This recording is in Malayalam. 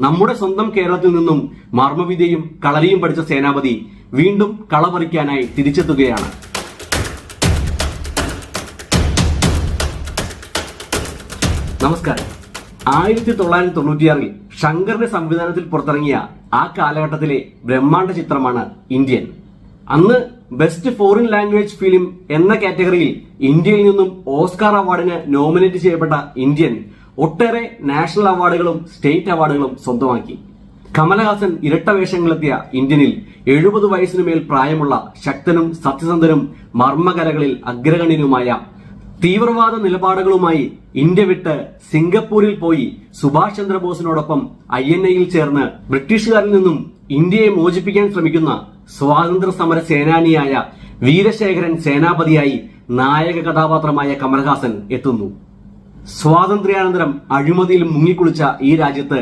നമ്മുടെ സ്വന്തം കേരളത്തിൽ നിന്നും മർമ്മവിദ്യയും കളരിയും പഠിച്ച സേനാപതി വീണ്ടും കളപറിക്കാനായി തിരിച്ചെത്തുകയാണ്. നമസ്കാരം. 1996 ശങ്കറിന്റെ സംവിധാനത്തിൽ പുറത്തിറങ്ങിയ ആ കാലഘട്ടത്തിലെ ബ്രഹ്മാണ്ഡ ചിത്രമാണ് ഇന്ത്യൻ. അന്ന് ബെസ്റ്റ് ഫോറിൻ ലാംഗ്വേജ് ഫിലിം എന്ന കാറ്റഗറിയിൽ ഇന്ത്യയിൽ നിന്നും ഓസ്കാർ അവാർഡിന് നോമിനേറ്റ് ചെയ്യപ്പെട്ട ഇന്ത്യൻ ഒട്ടേറെ നാഷണൽ അവാർഡുകളും സ്റ്റേറ്റ് അവാർഡുകളും സ്വന്തമാക്കി. കമലഹാസൻ ഇരട്ട വേഷങ്ങളെത്തിയ ഇന്ത്യനിൽ 70 വയസ്സിനു മേൽ പ്രായമുള്ള ശക്തനും സത്യസന്ധനും മർമ്മകലകളിൽ അഗ്രഗണ്യനുമായ തീവ്രവാദ നിലപാടുകളുമായി ഇന്ത്യ വിട്ട് സിംഗപ്പൂരിൽ പോയി സുഭാഷ് ചന്ദ്രബോസിനോടൊപ്പം INA-യിൽ ചേർന്ന് ബ്രിട്ടീഷുകാരിൽ നിന്നും ഇന്ത്യയെ മോചിപ്പിക്കാൻ ശ്രമിക്കുന്ന സ്വാതന്ത്ര്യ സമര സേനാനിയായ വീരശേഖരൻ സേനാപതിയായി നായക കഥാപാത്രമായ കമൽഹാസൻ എത്തുന്നു. സ്വാതന്ത്ര്യാനന്തരം അഴിമതിയിൽ മുങ്ങിക്കുളിച്ച ഈ രാജ്യത്ത്